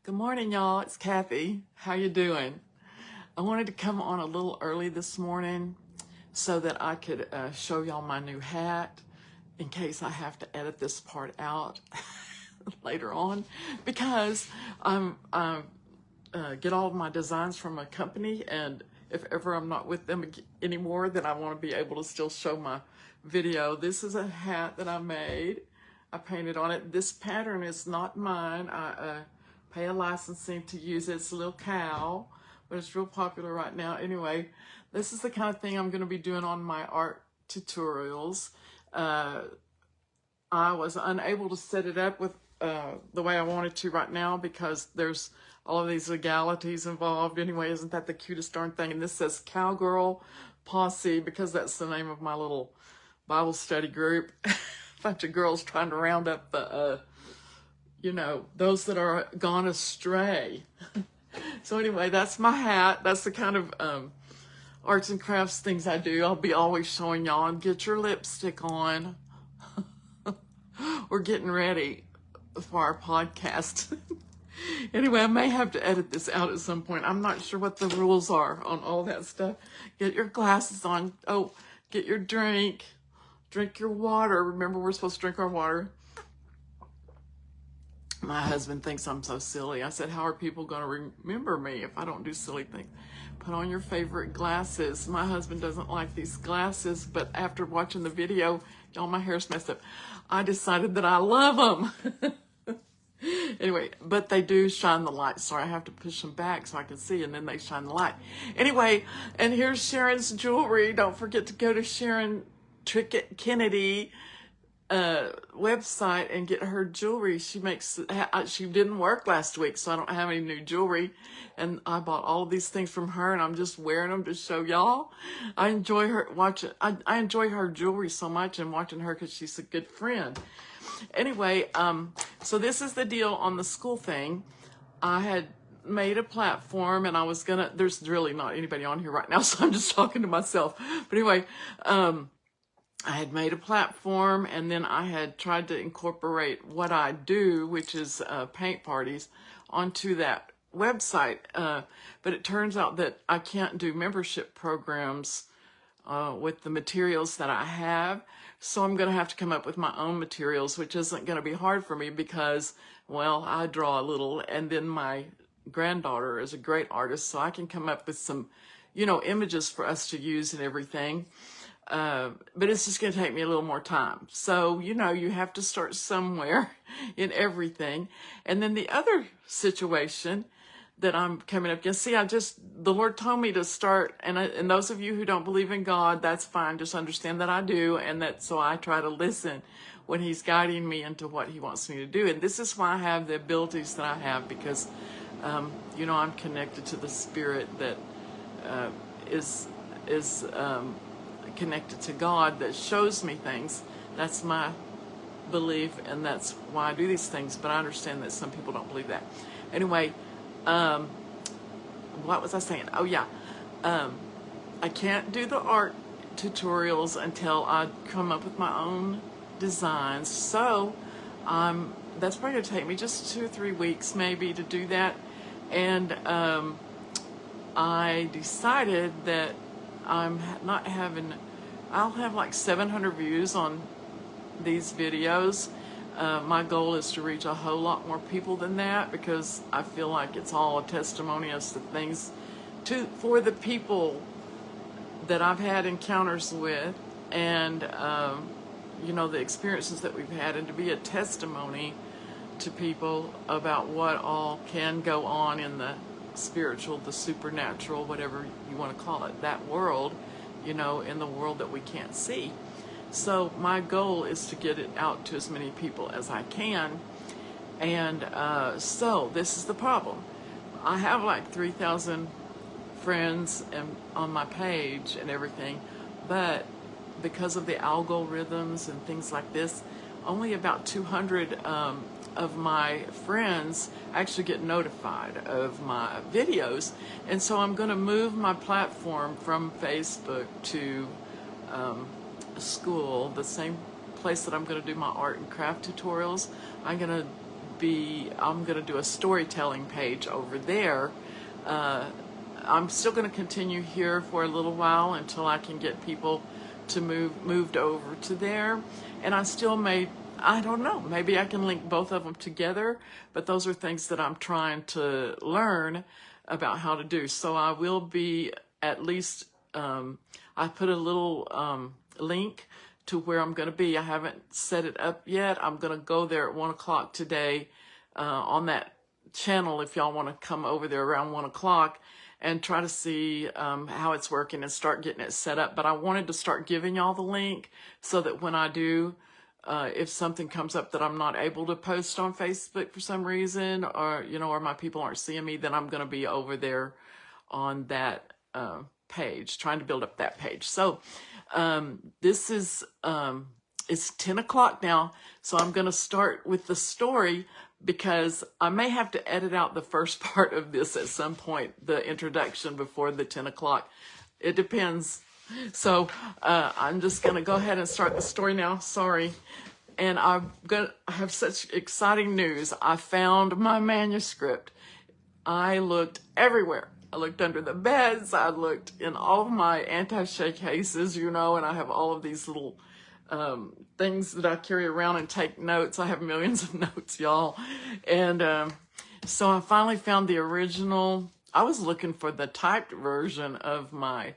Good morning, y'all. It's Cathy. How you doing? I wanted to come on a little early this morning so that I could show y'all my new hat in case I have to edit this part out later on, because I get all of my designs from a company, and if ever I'm not with them anymore, then I want to be able to still show my video. This is a hat that I made. I painted on it. This pattern is not mine. I pay a licensing to use it. It's a little cow, but it's real popular right now. Anyway, this is the kind of thing I'm going to be doing on my art tutorials. I was unable to set it up with the way I wanted to right now because there's all of these legalities involved. Anyway, isn't that the cutest darn thing? And this says Cowgirl Posse because that's the name of my little Bible study group. A bunch of girls trying to round up the those that are gone astray. So anyway, that's my hat. That's the kind of arts and crafts things I do. I'll be always showing y'all. And get your lipstick on. We're getting ready for our podcast. Anyway, I may have to edit this out at some point. I'm not sure what the rules are on all that stuff. Get your glasses on. Oh, get your drink. Drink your water. Remember, we're supposed to drink our water. My husband thinks I'm so silly. I said, how are people going to remember me if I don't do silly things? Put on your favorite glasses. My husband doesn't like these glasses, but after watching the video, y'all, my hair's messed up. I decided that I love them. Anyway, but they do shine the light. So I have to push them back so I can see, and then they shine the light. Anyway, and here's Sharon's jewelry. Don't forget to go to Sharon Trickett Kennedy website and get her jewelry. She didn't work last week, so I don't have any new jewelry, and I bought all of these things from her, and I'm just wearing them to show y'all. I enjoy her I enjoy her jewelry so much, and watching her because she's a good friend. Anyway, so this is the deal on the school thing. I had made a platform, and I was gonna, there's really not anybody on here right now, so I'm just talking to myself. But anyway, I had made a platform, and then I had tried to incorporate what I do, which is paint parties, onto that website. But it turns out that I can't do membership programs with the materials that I have. So I'm going to have to come up with my own materials, which isn't going to be hard for me because, well, I draw a little, and then my granddaughter is a great artist, so I can come up with some, images for us to use and everything. But it's just going to take me a little more time. So, you have to start somewhere in everything. And then the other situation that I'm coming up against, the Lord told me to start, and those of you who don't believe in God, that's fine. Just understand that I do, and so I try to listen when He's guiding me into what He wants me to do. And this is why I have the abilities that I have, because, I'm connected to the Spirit that is connected to God, that shows me things. That's my belief, and that's why I do these things. But I understand that some people don't believe that. Anyway, what was I saying? Oh yeah, I can't do the art tutorials until I come up with my own designs. So that's probably going to take me just 2 or 3 weeks maybe to do that. And I decided that I'll have like 700 views on these videos. My goal is to reach a whole lot more people than that, because I feel like it's all a testimony as to things for the people that I've had encounters with, and the experiences that we've had, and to be a testimony to people about what all can go on in the spiritual, the supernatural, whatever you want to call it, that world, in the world that we can't see. So my goal is to get it out to as many people as I can. And so this is the problem. I have like 3,000 friends on my page and everything, but because of the algorithms and things like this, only about 200 of my friends actually get notified of my videos. And so I'm going to move my platform from Facebook to school, the same place that I'm going to do my art and craft tutorials. I'm going to I'm going to do a storytelling page over there. I'm still going to continue here for a little while until I can get people to moved over to there. And I don't know, maybe I can link both of them together, but those are things that I'm trying to learn about how to do. So I will be at least, I put a little link to where I'm going to be. I haven't set it up yet. I'm going to go there at 1 o'clock today on that channel if y'all want to come over there around 1 o'clock and try to see how it's working and start getting it set up. But I wanted to start giving y'all the link so that when I do, if something comes up that I'm not able to post on Facebook for some reason, or, you know, or my people aren't seeing me, then I'm going to be over there on that page, trying to build up that page. So this is, it's 10 o'clock now, so I'm going to start with the story because I may have to edit out the first part of this at some point, the introduction before the 10 o'clock. It depends. So I'm just going to go ahead and start the story now. Sorry. And I have such exciting news. I found my manuscript. I looked everywhere. I looked under the beds. I looked in all of my attaché cases, you know, and I have all of these little things that I carry around and take notes. I have millions of notes, y'all. And so I finally found the original. I was looking for the typed version of my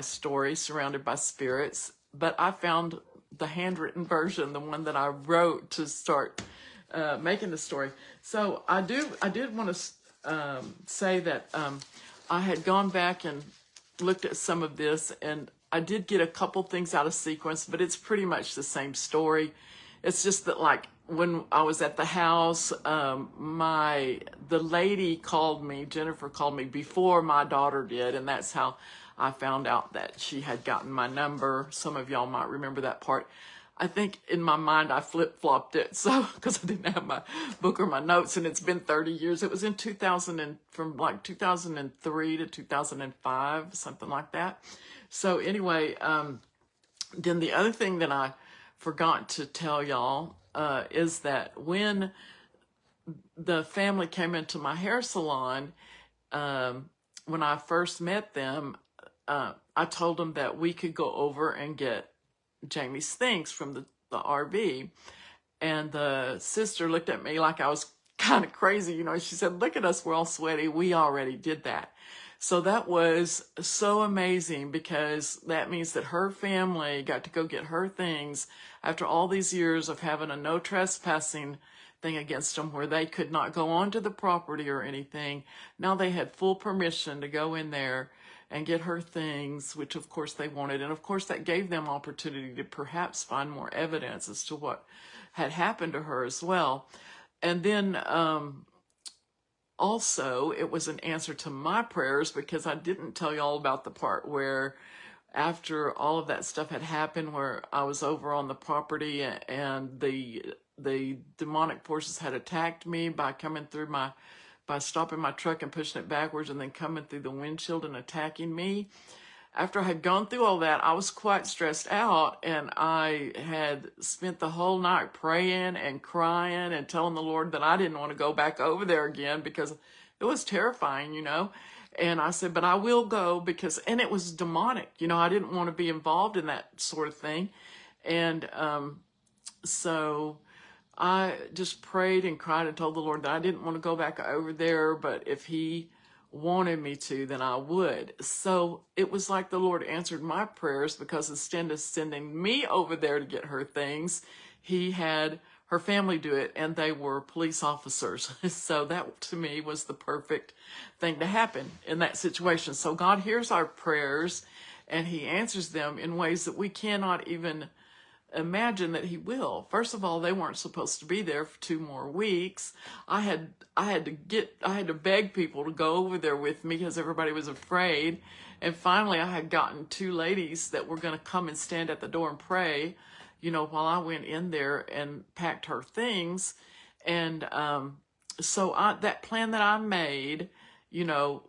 story, Surrounded by Spirits, but I found the handwritten version, the one that I wrote to start making the story. So I did want to say that I had gone back and looked at some of this, and I did get a couple things out of sequence, but it's pretty much the same story. It's just that, like, when I was at the house, the lady called me, Jennifer called me before my daughter did, and that's how I found out that she had gotten my number. Some of y'all might remember that part. I think in my mind I flip-flopped it, so because I didn't have my book or my notes, and it's been 30 years. It was in from like 2003 to 2005, something like that. So anyway, then the other thing that I forgot to tell y'all is that when the family came into my hair salon, when I first met them, I told them that we could go over and get Jamie's things from the RV. And the sister looked at me like I was kind of crazy. You know, she said, "Look at us, we're all sweaty. We already did that." So that was so amazing because that means that her family got to go get her things after all these years of having a no trespassing thing against them where they could not go onto the property or anything. Now they had full permission to go in there and get her things, which of course they wanted. And of course that gave them opportunity to perhaps find more evidence as to what had happened to her as well. And then also it was an answer to my prayers because I didn't tell you all about the part where after all of that stuff had happened, where I was over on the property and the demonic forces had attacked me by stopping my truck and pushing it backwards and then coming through the windshield and attacking me. After I had gone through all that, I was quite stressed out, and I had spent the whole night praying and crying and telling the Lord that I didn't want to go back over there again because it was terrifying, you know. And I said, but I will go and it was demonic, you know. I didn't want to be involved in that sort of thing. And so I just prayed and cried and told the Lord that I didn't want to go back over there, but if he wanted me to, then I would. So it was like the Lord answered my prayers because instead of sending me over there to get her things, he had her family do it, and they were police officers. So that to me was the perfect thing to happen in that situation. So God hears our prayers and he answers them in ways that we cannot even imagine that he will. First of all, they weren't supposed to be there for 2 more weeks. I had to beg people to go over there with me because everybody was afraid. And finally, I had gotten 2 ladies that were going to come and stand at the door and pray, you know, while I went in there and packed her things. And so that plan that I made, you know,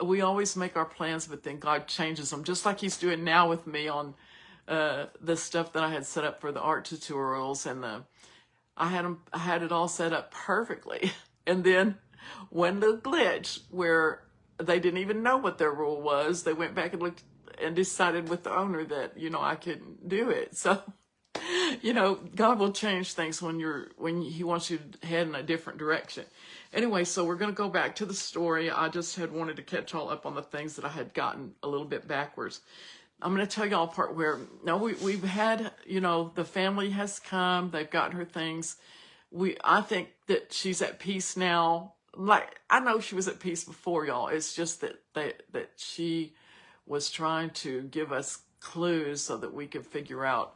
we always make our plans, but then God changes them, just like he's doing now with me on the stuff that I had set up for the art tutorials. And I had it all set up perfectly. And then when the glitch where they didn't even know what their rule was, they went back and looked and decided with the owner that, I couldn't do it. So, God will change things when he wants you to head in a different direction. Anyway, so we're going to go back to the story. I just had wanted to catch all up on the things that I had gotten a little bit backwards. I'm going to tell y'all part where, no, we've had, the family has come, they've gotten her things. I think that she's at peace now. Like, I know she was at peace before, y'all. It's just that she was trying to give us clues so that we could figure out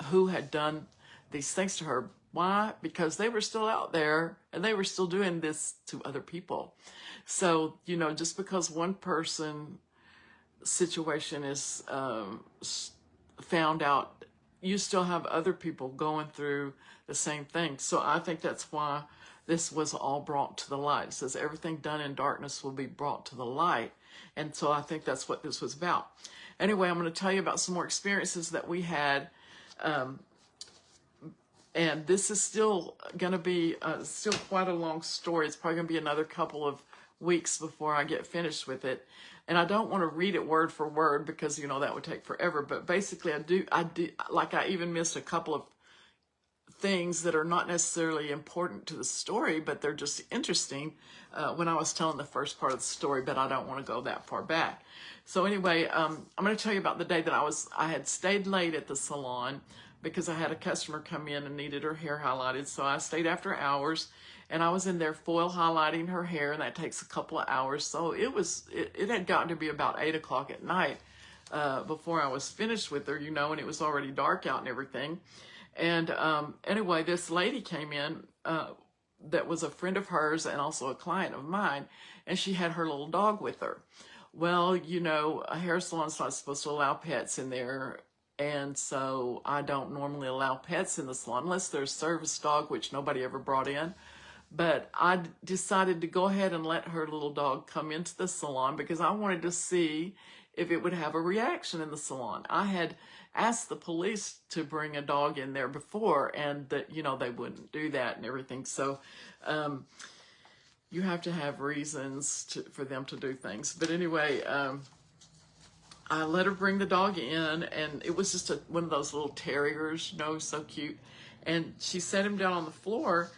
who had done these things to her. Why? Because they were still out there and they were still doing this to other people. So, just because one person situation is found out, you still have other people going through the same thing. So I think that's why this was all brought to the light. It says everything done in darkness will be brought to the light. And so I think that's what this was about. Anyway, I'm going to tell you about some more experiences that we had. And this is still going to be still quite a long story. It's probably going to be another couple of weeks before I get finished with it. And I don't want to read it word for word because, that would take forever. But basically, I even missed a couple of things that are not necessarily important to the story, but they're just interesting when I was telling the first part of the story, but I don't want to go that far back. So anyway, I'm going to tell you about the day that I had stayed late at the salon because I had a customer come in and needed her hair highlighted. So I stayed after hours and I was in there foil highlighting her hair, and that takes a couple of hours. So it had gotten to be about 8 o'clock at night before I was finished with her, and it was already dark out and everything. And anyway, this lady came in that was a friend of hers and also a client of mine, and she had her little dog with her. Well, a hair salon's not supposed to allow pets in there, and so I don't normally allow pets in the salon unless there's a service dog, which nobody ever brought in. But I decided to go ahead and let her little dog come into the salon because I wanted to see if it would have a reaction in the salon. I had asked the police to bring a dog in there before, and that, they wouldn't do that and everything. So you have to have reasons for them to do things. But anyway, I let her bring the dog in, and it was just one of those little terriers, so cute. And she set him down on the floor,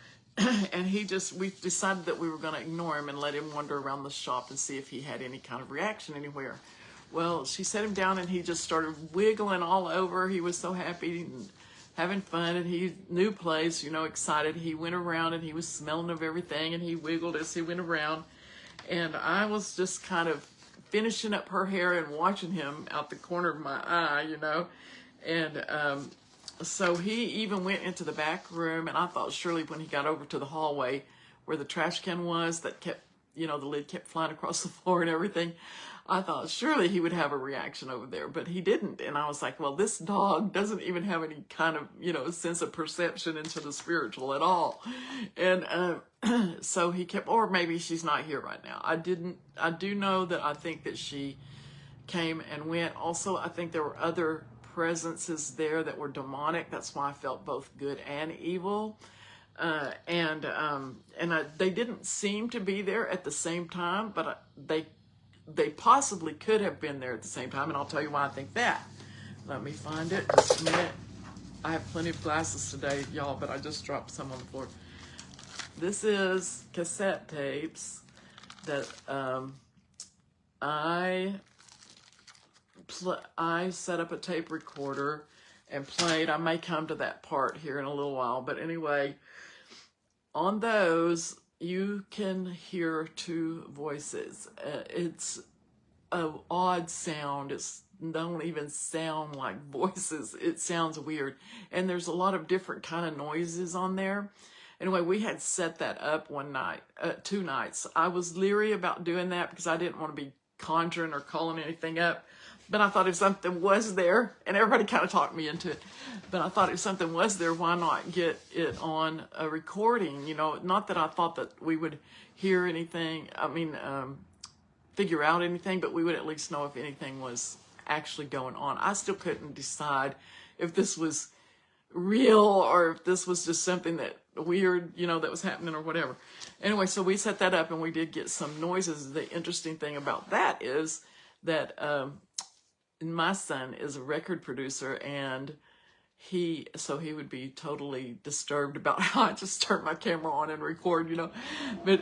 and we decided that we were going to ignore him and let him wander around the shop and see if he had any kind of reaction anywhere. Well, she set him down and he just started wiggling all over. He was so happy and having fun, and new place, excited. He went around and he was smelling of everything, and he wiggled as he went around. And I was just kind of finishing up her hair and watching him out the corner of my eye, And so he even went into the back room, and I thought surely when he got over to the hallway where the trash can was that kept, the lid kept flying across the floor and everything, I thought surely he would have a reaction over there, but he didn't. And I was like, well, this dog doesn't even have any kind of, sense of perception into the spiritual at all. And so he kept, or maybe she's not here right now. I do know that I think that she came and went. Also, I think there were other presences there that were demonic. That's why I felt both good and evil. They didn't seem to be there at the same time, but they possibly could have been there at the same time, and I'll tell you why I think that. Let me find it just a minute. I have plenty of glasses today, y'all, but I just dropped some on the floor. This is cassette tapes that I set up a tape recorder and played. I may come to that part here in a little while, but anyway, on those, you can hear two voices. It's an odd sound. It don't even sound like voices. It sounds weird. And there's a lot of different kind of noises on there. Anyway, we had set that up one night, 2 nights. I was leery about doing that because I didn't want to be conjuring or calling anything up. But I thought if something was there, and everybody kind of talked me into it, but I thought if something was there, why not get it on a recording? Not that I thought that we would hear anything, figure out anything, but we would at least know if anything was actually going on. I still couldn't decide if this was real or if this was just something that weird, you know, that was happening or whatever. Anyway, so we set that up and we did get some noises. The interesting thing about that is that my son is a record producer, and he would be totally disturbed about how I just turned my camera on and record, you know. But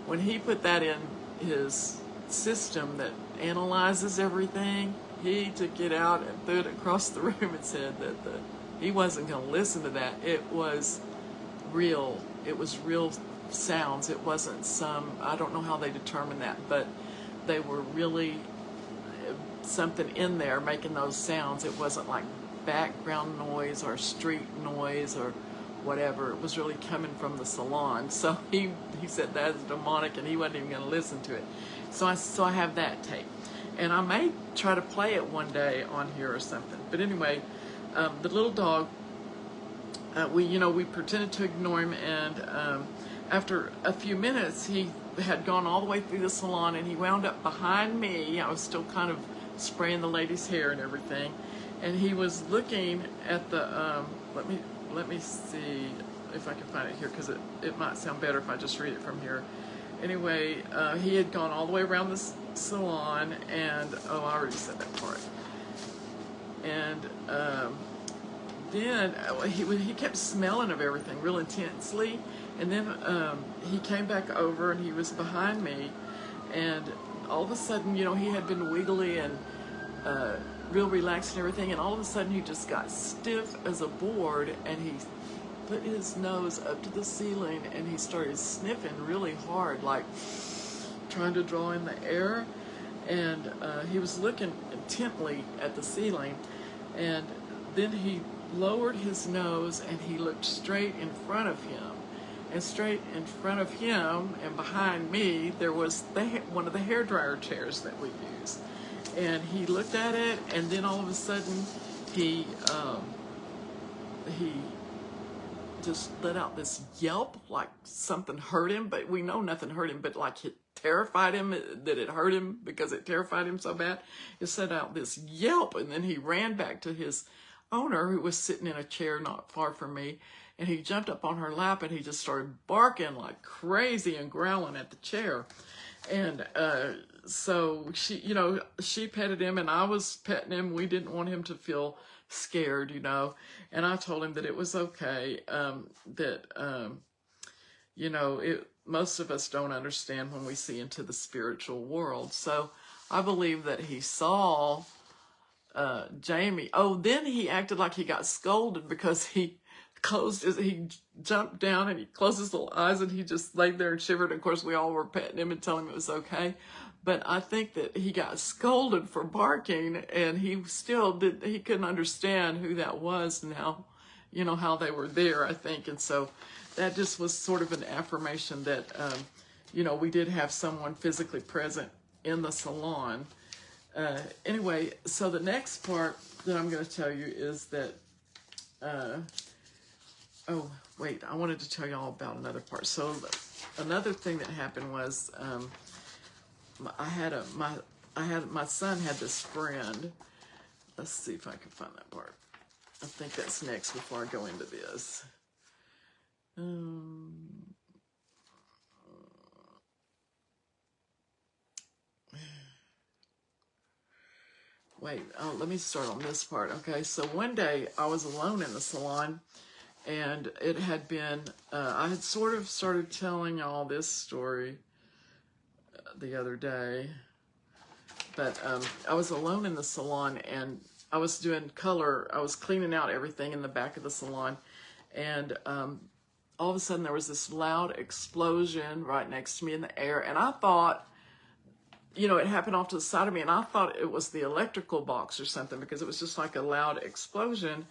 when he put that in his system that analyzes everything, he took it out and threw it across the room and said that he wasn't going to listen to that. It was real. It was real sounds. It wasn't some, I don't know how they determined that, but they were really something in there making those sounds. It wasn't like background noise or street noise or whatever. It was really coming from the salon. So he said that's demonic, and he wasn't even going to listen to it. So I have that tape, and I may try to play it one day on here or something. But anyway, the little dog, we pretended to ignore him, and after a few minutes, he had gone all the way through the salon, and he wound up behind me. I was still kind of spraying the lady's hair and everything, and he was looking at the let me see if I can find it here, because it might sound better if I just read it from here. Anyway, he had gone all the way around the salon, and I already said that part. And then he kept smelling of everything real intensely, and then he came back over, and he was behind me, and all of a sudden, you know, he had been wiggly and real relaxed and everything, and all of a sudden he just got stiff as a board, and he put his nose up to the ceiling, and he started sniffing really hard, like trying to draw in the air, and he was looking intently at the ceiling, and then he lowered his nose and he looked straight in front of him, and straight in front of him and behind me there was one of the hairdryer chairs that we use, and he looked at it, and then all of a sudden he just let out this yelp like something hurt him, but we know nothing hurt him, but like it terrified him, that it hurt him because it terrified him so bad. He set out this yelp, and then he ran back to his owner, who was sitting in a chair not far from me, and he jumped up on her lap, and he just started barking like crazy and growling at the chair. And so she petted him, and I was petting him. We didn't want him to feel scared, you know, and I told him that it was okay, most of us don't understand when we see into the spiritual world. So I believe that he saw Jamie. Oh, then he acted like he got scolded because he jumped down and he closed his little eyes, and he just laid there and shivered. Of course, we all were petting him and telling him it was okay. But I think that he got scolded for barking, and he couldn't understand who that was and how they were there, I think. And so that just was sort of an affirmation that, we did have someone physically present in the salon. Anyway, so the next part that I'm going to tell you is that, I wanted to tell y'all about another part. So another thing that happened was, my son had this friend. Let's see if I can find that part. I think that's next before I go into this. Let me start on this part. Okay, so one day I was alone in the salon, and it had been, I had sort of started telling y'all this story the other day, but I was alone in the salon, and I was doing color. I was cleaning out everything in the back of the salon, and all of a sudden there was this loud explosion right next to me in the air, and I thought, it happened off to the side of me, and I thought it was the electrical box or something, because it was just like a loud explosion.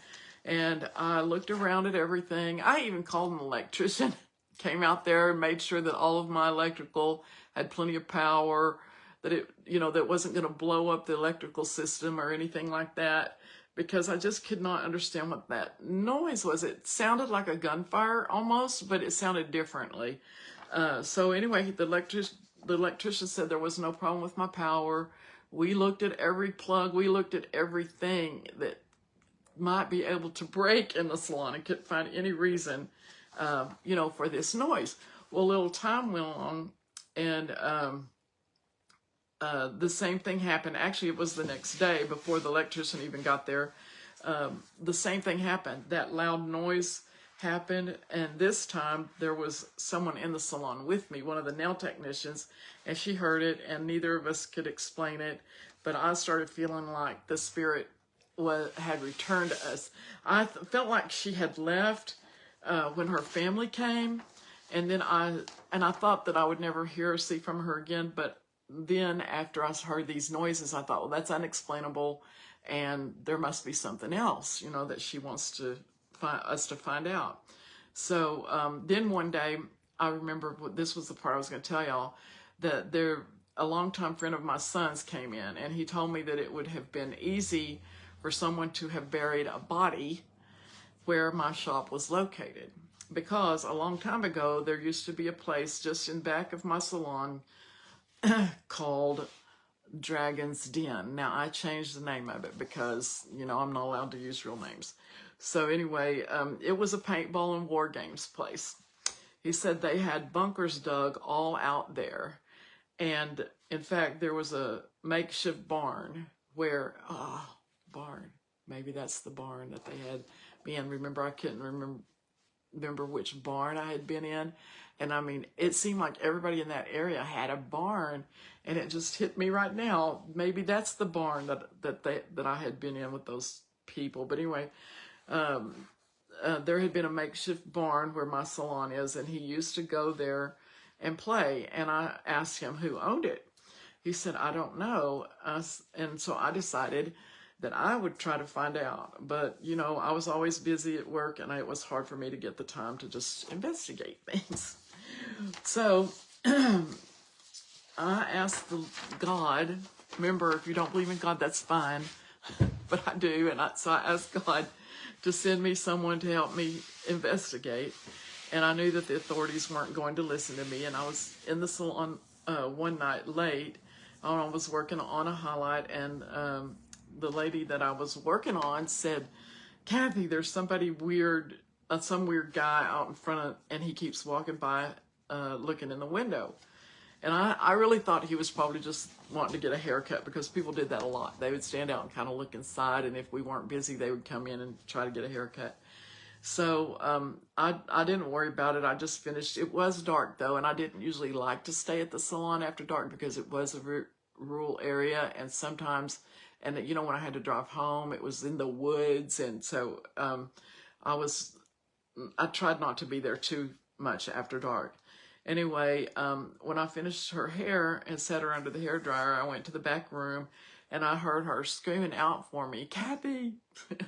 And I looked around at everything. I even called an electrician, came out there and made sure that all of my electrical had plenty of power, that that wasn't going to blow up the electrical system or anything like that, because I just could not understand what that noise was. It sounded like a gunfire almost, but it sounded differently. So anyway, the electrician said there was no problem with my power. We looked at every plug. We looked at everything that might be able to break in the salon. I couldn't find any reason, for this noise. Well, a little time went on, and the same thing happened. Actually, it was the next day before the electrician even got there. The same thing happened. That loud noise happened, and this time there was someone in the salon with me, one of the nail technicians, and she heard it, and neither of us could explain it, but I started feeling like the spirit had returned to us. I felt like she had left when her family came, and then I thought that I would never hear or see from her again, but then after I heard these noises, I thought, well, that's unexplainable, and there must be something else, that she wants us to find out. So then one day, I remember, this was the part I was going to tell y'all, that a longtime friend of my son's came in, and he told me that it would have been easy for someone to have buried a body where my shop was located. Because a long time ago, there used to be a place just in back of my salon called Dragon's Den. Now, I changed the name of it because, I'm not allowed to use real names. So anyway, it was a paintball and war games place. He said they had bunkers dug all out there. And in fact, there was a makeshift barn where, barn, maybe that's the barn that they had me in. Remember, I couldn't remember which barn I had been in. And I mean, it seemed like everybody in that area had a barn, and it just hit me right now. Maybe that's the barn that I had been in with those people. But anyway, there had been a makeshift barn where my salon is, and he used to go there and play. And I asked him who owned it. He said, I don't know. And so I decided that I would try to find out. But, I was always busy at work, and it was hard for me to get the time to just investigate things. So I asked God, remember, if you don't believe in God, that's fine, but I do. And so I asked God to send me someone to help me investigate. And I knew that the authorities weren't going to listen to me. And I was in the salon one night late. I was working on a highlight, and the lady that I was working on said, Cathy, there's somebody weird, some weird guy out in front of, and he keeps walking by looking in the window. And I really thought he was probably just wanting to get a haircut, because people did that a lot. They would stand out and kind of look inside, and if we weren't busy, they would come in and try to get a haircut. So I didn't worry about it. I just finished. It was dark, though, and I didn't usually like to stay at the salon after dark because it was a rural area, and sometimes, and when I had to drive home, it was in the woods, and so I tried not to be there too much after dark. Anyway, when I finished her hair and set her under the hairdryer, I went to the back room, and I heard her screaming out for me, Cathy.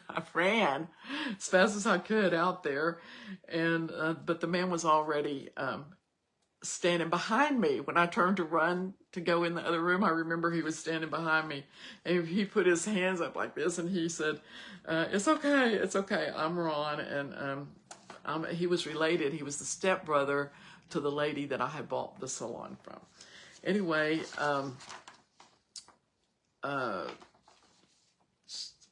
I ran as fast as I could out there, and but the man was already standing behind me. When I turned to run to go in the other room, I remember he was standing behind me, and he put his hands up like this, and he said, it's okay, I'm Ron. And he was related. He was the stepbrother to the lady that I had bought the salon from. Anyway,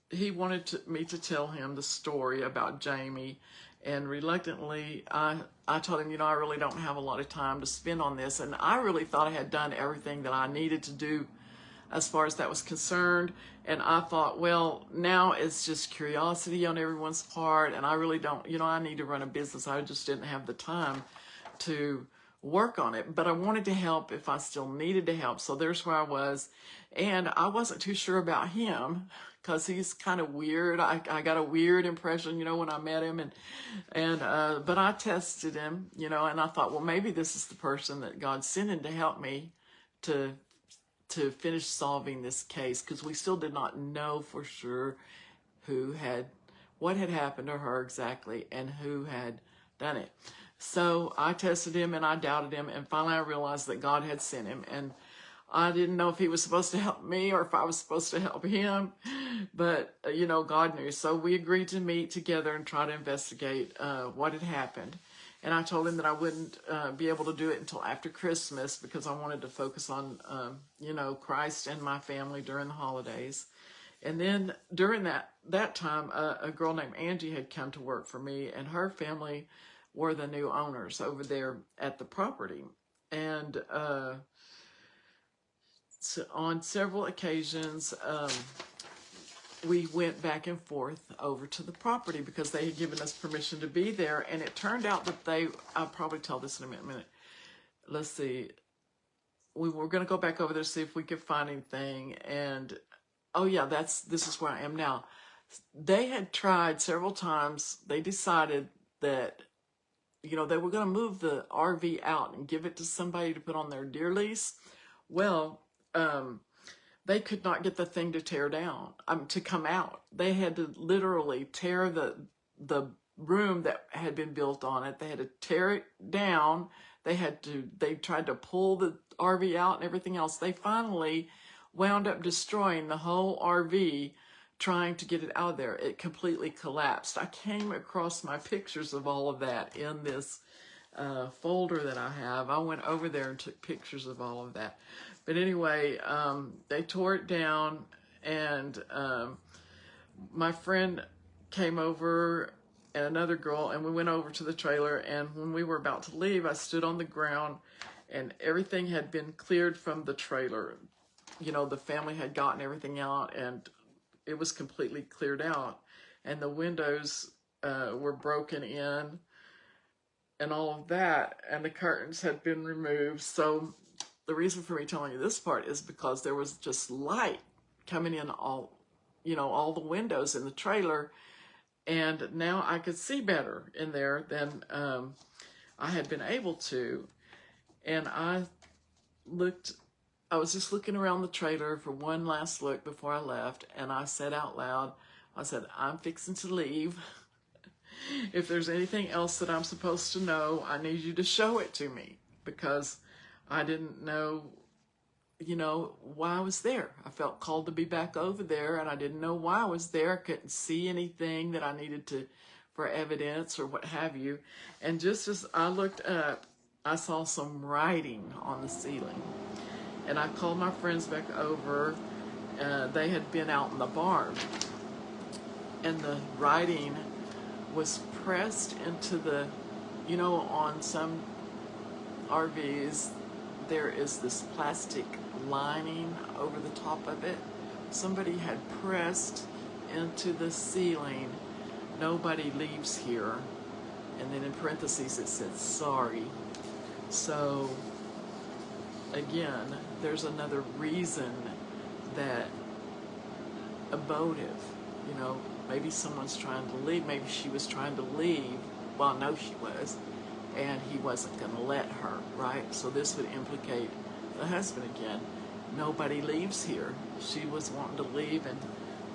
he wanted me to tell him the story about Jamie, and reluctantly, I told him, I really don't have a lot of time to spend on this, and I really thought I had done everything that I needed to do as far as that was concerned, and I thought, well, now it's just curiosity on everyone's part, and I really don't, I need to run a business. I just didn't have the time to work on it, but I wanted to help if I still needed to help. So there's where I was, and I wasn't too sure about him because he's kind of weird. I got a weird impression, when I met him, but I tested him, and I thought, well, maybe this is the person that God's sending to help me to finish solving this case, because we still did not know for sure what had happened to her exactly and who had done it. So I tested him and I doubted him, and finally I realized that God had sent him, and I didn't know if he was supposed to help me or if I was supposed to help him, but God knew. So we agreed to meet together and try to investigate what had happened. And I told him that I wouldn't be able to do it until after Christmas, because I wanted to focus on, Christ and my family during the holidays. And then during that time, a girl named Angie had come to work for me, and her family were the new owners over there at the property. And so on several occasions, we went back and forth over to the property because they had given us permission to be there. And it turned out that I'll probably tell this in a minute. Let's see. We were going to go back over there to see if we could find anything. And, oh yeah, this is where I am now. They had tried several times. They decided that, they were going to move the RV out and give it to somebody to put on their deer lease. Well, they could not get the thing to tear down, to come out. They had to literally tear the room that had been built on it. They had to tear it down. They tried to pull the RV out and everything else. They finally wound up destroying the whole RV trying to get it out of there. It completely collapsed. I came across my pictures of all of that in this folder that I have. I went over there and took pictures of all of that. But anyway, they tore it down, and my friend came over and another girl, and we went over to the trailer, and when we were about to leave, I stood on the ground, and everything had been cleared from the trailer. The family had gotten everything out, and it was completely cleared out, and the windows were broken in and all of that, and the curtains had been removed. So the reason for me telling you this part is because there was just light coming in all the windows in the trailer, and now I could see better in there than I had been able to. And I was just looking around the trailer for one last look before I left, and I said out loud, I said, I'm fixing to leave. If there's anything else that I'm supposed to know, I need you to show it to me, because I didn't know, why I was there. I felt called to be back over there, and I didn't know why I was there. I couldn't see anything that I needed for evidence or what have you. And just as I looked up, I saw some writing on the ceiling. And I called my friends back over. They had been out in the barn, and the writing was pressed into the, on some RVs, there is this plastic lining over the top of it. Somebody had pressed into the ceiling, nobody leaves here. And then in parentheses it said, sorry. So again, there's another reason, that a motive, maybe someone's trying to leave. Maybe she was trying to leave. Well, I know she was. And he wasn't going to let her, right? So this would implicate the husband again. Nobody leaves here. She was wanting to leave, and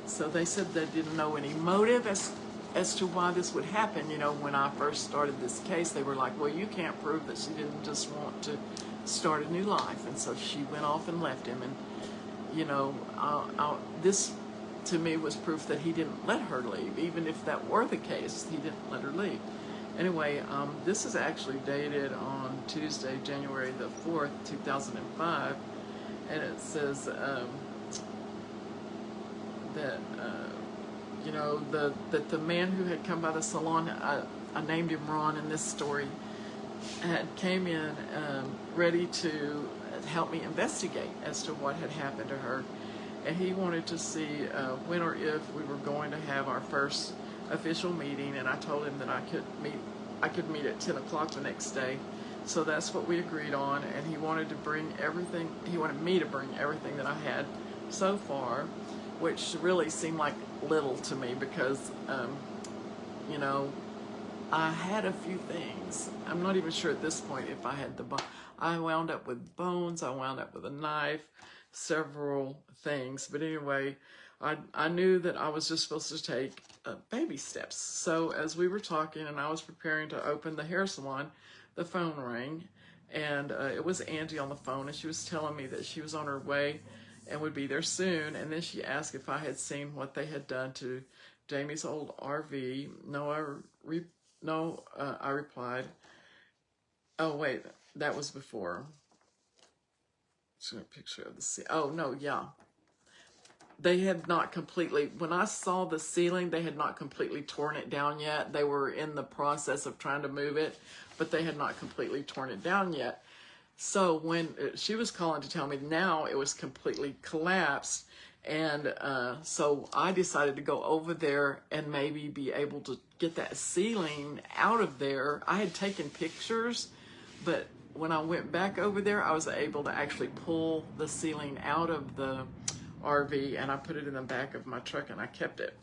so they said they didn't know any motive as to why this would happen. When I first started this case, they were like, well, you can't prove that she didn't just want to start a new life. And so she went off and left him. And, this to me was proof that he didn't let her leave. Even if that were the case, he didn't let her leave. Anyway, this is actually dated on Tuesday, January the 4th, 2005, and it says that, that the man who had come by the salon, I named him Ron in this story, came in ready to help me investigate as to what had happened to her. And he wanted to see when or if we were going to have our first official meeting, and I told him that I could meet at 10 o'clock the next day. So that's what we agreed on, and he wanted me to bring everything that I had so far, which really seemed like little to me because, I had a few things. I'm not even sure at this point if I had I wound up with bones, I wound up with a knife, several things. But anyway, I knew that I was just supposed to take baby steps. So as we were talking and I was preparing to open the hair salon, the phone rang, and it was Angie on the phone, and she was telling me that she was on her way and would be there soon. And then she asked if I had seen what they had done to Jamie's old RV. No, I replied. Oh wait, that was before. Just a picture of the sea. Oh no, yeah. they had not completely, when I saw the ceiling, they had not completely torn it down yet. They were in the process of trying to move it, but they had not completely torn it down yet. So when she was calling to tell me now it was completely collapsed, and so I decided to go over there and maybe be able to get that ceiling out of there. I had taken pictures, but when I went back over there, I was able to actually pull the ceiling out of the RV, and I put it in the back of my truck and I kept it.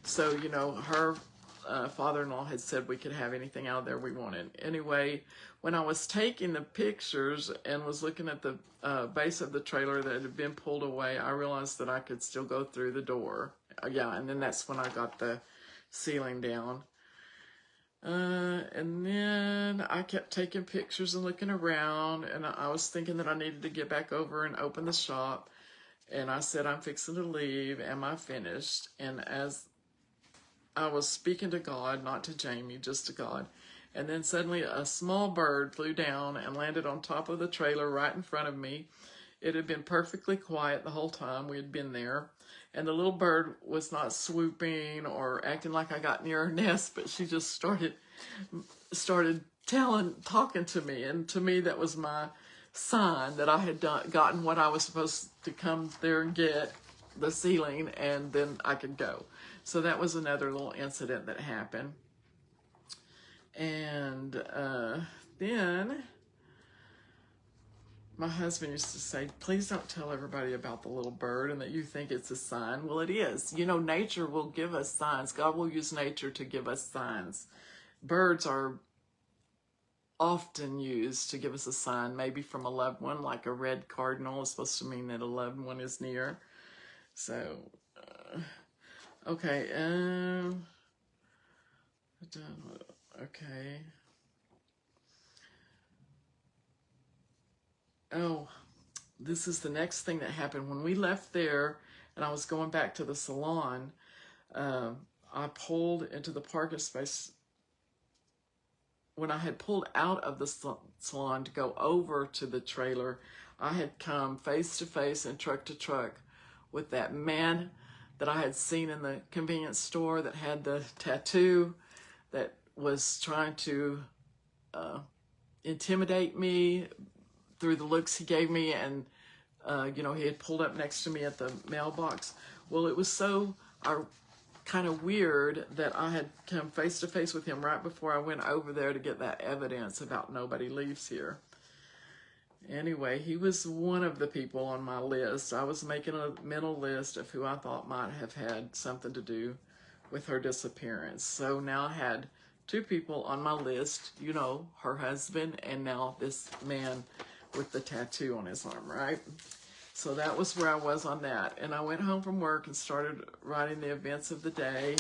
So, you know, her father-in-law had said we could have anything out of there we wanted. Anyway, when I was taking the pictures and was looking at the base of the trailer that had been pulled away, I realized that I could still go through the door. Yeah, and then that's when I got the ceiling down. And then I kept taking pictures and looking around, and I was thinking that I needed to get back over and open the shop. And I said, I'm fixing to leave. Am I finished? And as I was speaking to God, not to Jamie, just to God. And then suddenly a small bird flew down and landed on top of the trailer right in front of me. It had been perfectly quiet the whole time we had been there. And the little bird was not swooping or acting like I got near her nest, but she just started talking to me. And to me, that was my sign that I had gotten what I was supposed to come there and get, the ceiling, and then I could go. So that was another little incident that happened. And then my husband used to say, please don't tell everybody about the little bird and that you think it's a sign. Well, it is. You know, nature will give us signs. God will use nature to give us signs. Birds are often used to give us a sign, maybe from a loved one, like a red cardinal is supposed to mean that a loved one is near. So, okay, okay. Oh, this is the next thing that happened. When we left there and I was going back to the salon, I pulled into the parking space. When I had pulled out of the salon to go over to the trailer, I had come face to face and truck to truck with that man that I had seen in the convenience store that had the tattoo, that was trying to intimidate me through the looks he gave me. And you know, he had pulled up next to me at the mailbox. Well, it was so kind of weird that I had come face to face with him right before I went over there to get that evidence about nobody leaves here. Anyway, he was one of the people on my list. I was making a mental list of who I thought might have had something to do with her disappearance. So now I had two people on my list, you know, her husband and now this man with the tattoo on his arm, right? So that was where I was on that. And I went home from work and started writing the events of the day.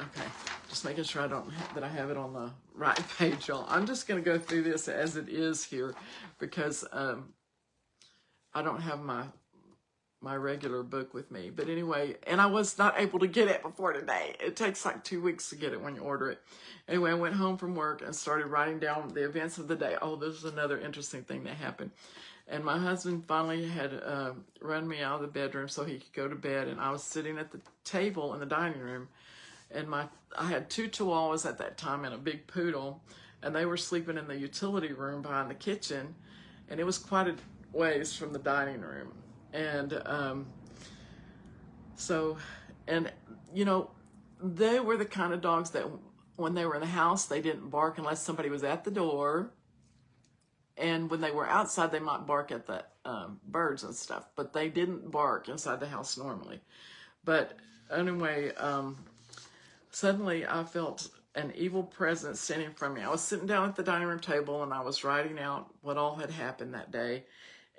Okay, just making sure that I have it on the right page, y'all. I'm just going to go through this as it is here because I don't have my regular book with me. But anyway, and I was not able to get it before today. It takes like 2 weeks to get it when you order it. Anyway, I went home from work and started writing down the events of the day. Oh, this is another interesting thing that happened. And my husband finally had run me out of the bedroom so he could go to bed. And I was sitting at the table in the dining room. And I had two chihuahuas at that time and a big poodle. And they were sleeping in the utility room behind the kitchen. And it was quite a ways from the dining room. And you know, they were the kind of dogs that when they were in the house, they didn't bark unless somebody was at the door. And when they were outside, they might bark at the birds and stuff, but they didn't bark inside the house normally. But anyway, suddenly I felt an evil presence standing in front of me. I was sitting down at the dining room table and I was writing out what all had happened that day.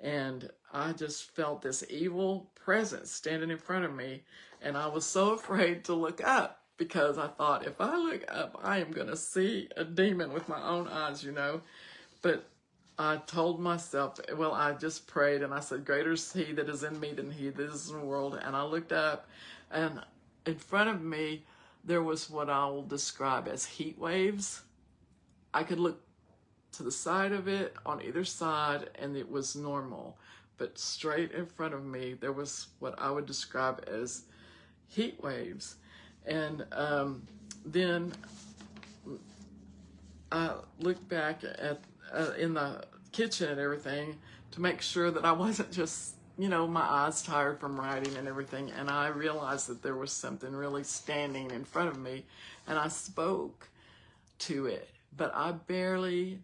And I just felt this evil presence standing in front of me. And I was so afraid to look up because I thought, if I look up, I am going to see a demon with my own eyes, you know. But I told myself, well, I just prayed and I said, greater is he that is in me than he that is in the world. And I looked up and in front of me, there was what I will describe as heat waves. I could look to the side of it on either side and it was normal. but straight in front of me, there was what I would describe as heat waves. And then I looked back at in the kitchen and everything to make sure that I wasn't just, my eyes tired from writing and everything. And I realized that there was something really standing in front of me, and I spoke to it, but I barely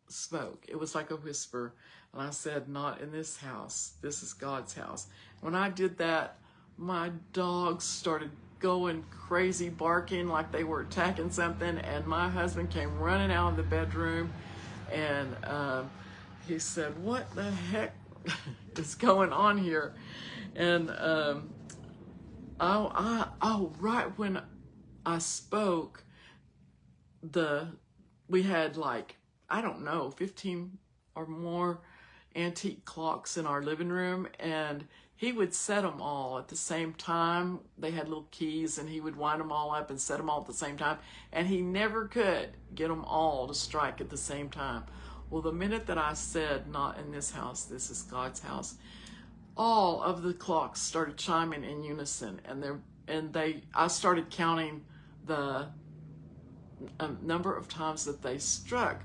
spoke. It was like a whisper. And I said, "Not in this house. This is God's house." When I did that, my dogs started going crazy, barking like they were attacking something, and my husband came running out of the bedroom, and he said, "What the heck is going on here?" And right when I spoke, we had, like, I don't know, 15 or more antique clocks in our living room, and he would set them all at the same time. They had little keys, and he would wind them all up and set them all at the same time, and he never could get them all to strike at the same time. Well, the minute that I said, "Not in this house, this is God's house," all of the clocks started chiming in unison, and I started counting the number of times that they struck,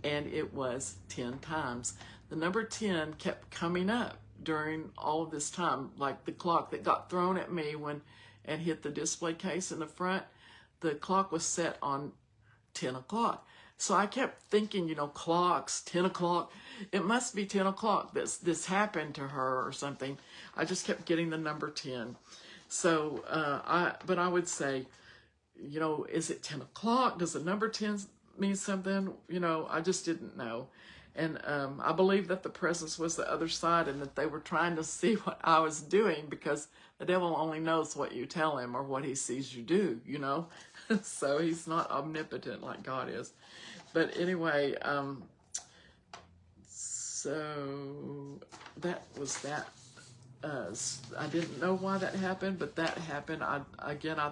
and it was 10 times. The number 10 kept coming up during all of this time, like the clock that got thrown at me and hit the display case in the front. The clock was set on 10 o'clock. So I kept thinking, clocks, 10 o'clock. It must be 10 o'clock. This happened to her or something. I just kept getting the number 10. So, but I would say, is it 10 o'clock? Does the number 10 mean something? I just didn't know. And I believe that the presence was the other side, and that they were trying to see what I was doing, because the devil only knows what you tell him or what he sees you do, So he's not omnipotent like God is. But anyway, so that was that. I didn't know why that happened, but that happened. I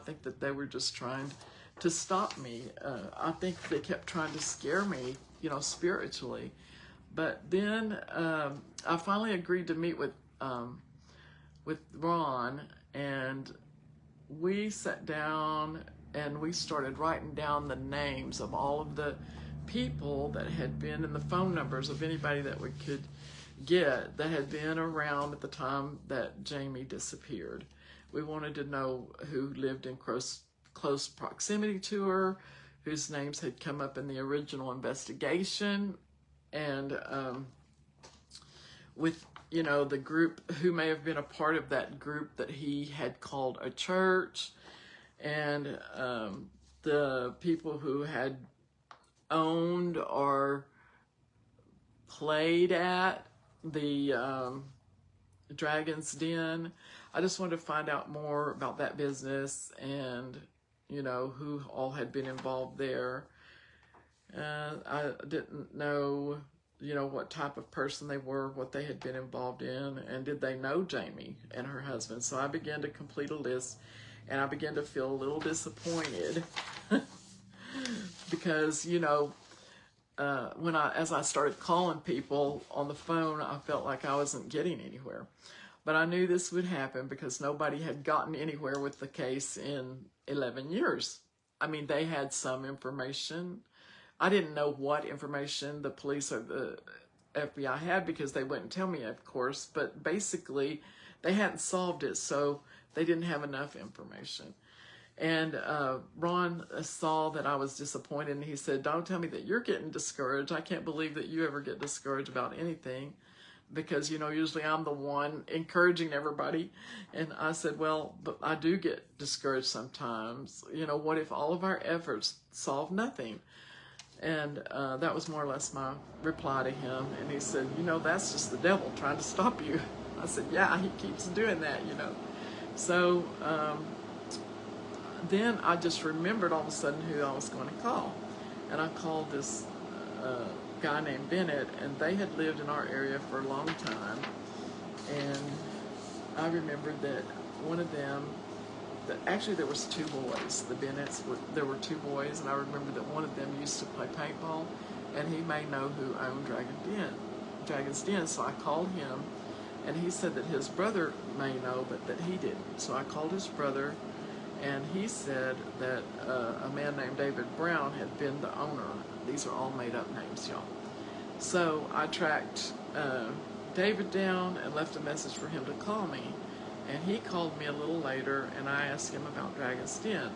think that they were just trying to stop me. I think they kept trying to scare me, spiritually. But then I finally agreed to meet with Ron, and we sat down and we started writing down the names of all of the people that had been, and the phone numbers of anybody that we could get that had been around at the time that Jamie disappeared. We wanted to know who lived in close proximity to her, whose names had come up in the original investigation, and with the group who may have been a part of that group that he had called a church, and the people who had owned or played at the Dragon's Den. I just wanted to find out more about that business, and who all had been involved there. I didn't know what type of person they were, what they had been involved in, and did they know Jamie and her husband. So I began to complete a list, and I began to feel a little disappointed because as I started calling people on the phone, I felt like I wasn't getting anywhere. But I knew this would happen because nobody had gotten anywhere with the case in 11 years. I mean, they had some information. I didn't know what information the police or the FBI had, because they wouldn't tell me, of course. But basically, they hadn't solved it, so they didn't have enough information. And Ron saw that I was disappointed, and he said, "Don't tell me that you're getting discouraged. I can't believe that you ever get discouraged about anything, because, usually I'm the one encouraging everybody." And I said, "Well, but I do get discouraged sometimes. What if all of our efforts solve nothing?" And that was more or less my reply to him. And he said, "That's just the devil trying to stop you." I said, "Yeah, he keeps doing that, So then I just remembered all of a sudden who I was going to call. And I called this guy named Bennett, and they had lived in our area for a long time. And I remembered that one of them, actually there was two boys, the Bennetts, there were two boys, and I remember that one of them used to play paintball, and he may know who owned Dragon Den. Dragon's Den, so I called him, and he said that his brother may know, but that he didn't. So I called his brother, and he said that a man named David Brown had been the owner. These are all made-up names, y'all. So I tracked David down and left a message for him to call me, and he called me a little later, and I asked him about Dragon's Den.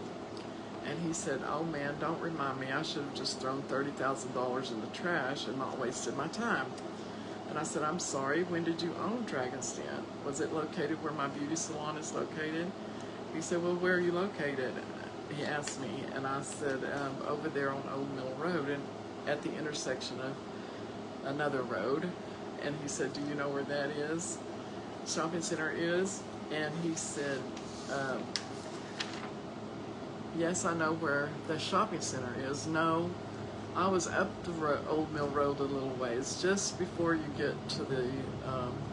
And he said, "Oh man, don't remind me. I should have just thrown $30,000 in the trash and not wasted my time." And I said, "I'm sorry, when did you own Dragon's Den? Was it located where my beauty salon is located?" He said, "Well, where are you located?" He asked me, and I said, "Over there on Old Mill Road, and at the intersection of another road." And he said, "Do you know where that is? Shopping center is?" And he said, "Yes, I know where the shopping center is." No, I was up the Old Mill Road a little ways, just before you get to the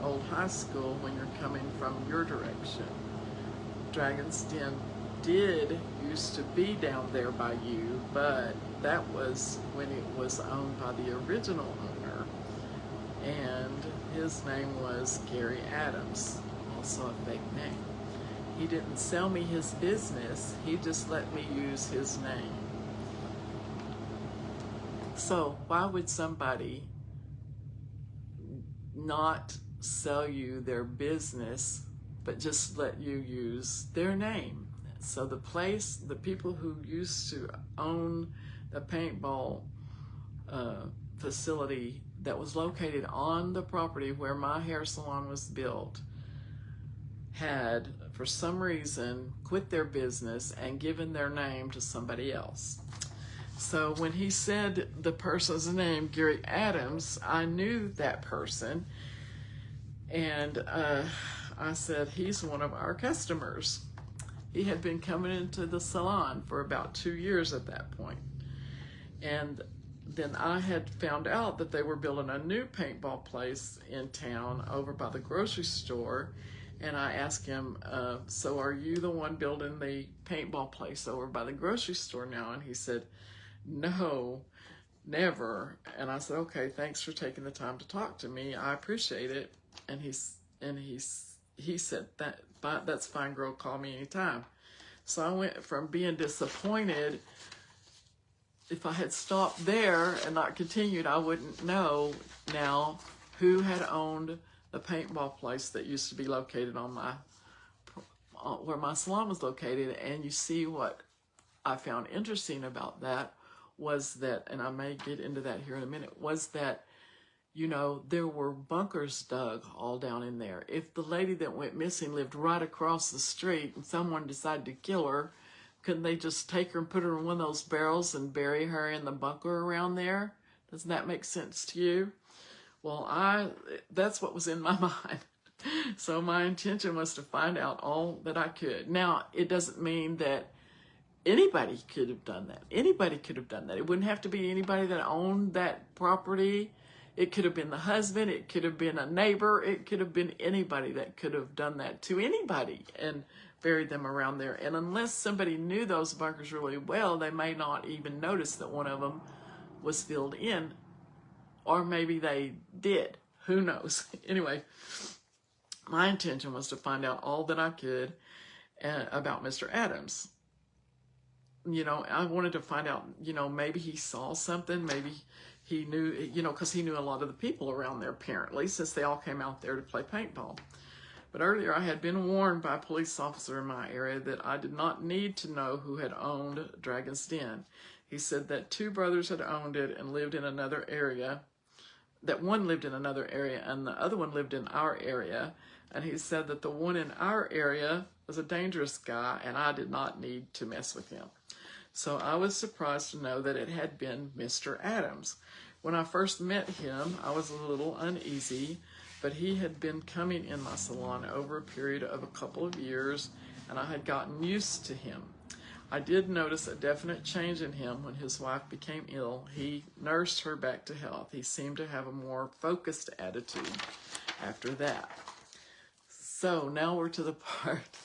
old high school when you're coming from your direction. Dragon's Den did used to be down there by you, but that was when it was owned by the original owner, and his name was Gary Adams, also a fake name. He didn't sell me his business, he just let me use his name. So why would somebody not sell you their business, but just let you use their name? So the people who used to own the paintball facility that was located on the property where my hair salon was built had, for some reason, quit their business and given their name to somebody else. So when he said the person's name, Gary Adams, I knew that person, and I said, "He's one of our customers." He had been coming into the salon for about 2 years at that point. And then I had found out that they were building a new paintball place in town over by the grocery store. And I asked him, "So are you the one building the paintball place over by the grocery store now?" And he said, "No, never." And I said, "Okay, thanks for taking the time to talk to me. I appreciate it." And he said, "That's fine, girl. Call me anytime." So I went from being disappointed. If I had stopped there and not continued, I wouldn't know now who had owned the paintball place that used to be located on where my salon was located. And you see, what I found interesting about that was that, and I may get into that here in a minute, was that, you know, there were bunkers dug all down in there. If the lady that went missing lived right across the street and someone decided to kill her, couldn't they just take her and put her in one of those barrels and bury her in the bunker around there? Doesn't that make sense to you? Well, that's what was in my mind. So my intention was to find out all that I could. Now, it doesn't mean that anybody could have done that. Anybody could have done that. It wouldn't have to be anybody that owned that property. It could have been the husband. It could have been a neighbor. It could have been anybody that could have done that to anybody and buried them around there. And unless somebody knew those bunkers really well, they may not even notice that one of them was filled in. Or maybe they did. Who knows? Anyway, my intention was to find out all that I could about Mr. Adams. You know, I wanted to find out, you know, maybe he saw something, maybe he knew, you know, because he knew a lot of the people around there apparently, since they all came out there to play paintball. But earlier I had been warned by a police officer in my area that I did not need to know who had owned Dragon's Den. He said that 2 brothers had owned it and lived in another area, that one lived in another area and the other one lived in our area. And he said that the one in our area was a dangerous guy and I did not need to mess with him. So I was surprised to know that it had been Mr. Adams. When I first met him, I was a little uneasy, but he had been coming in my salon over a period of a couple of years, and I had gotten used to him. I did notice a definite change in him when his wife became ill. He nursed her back to health. He seemed to have a more focused attitude after that. So now we're to the part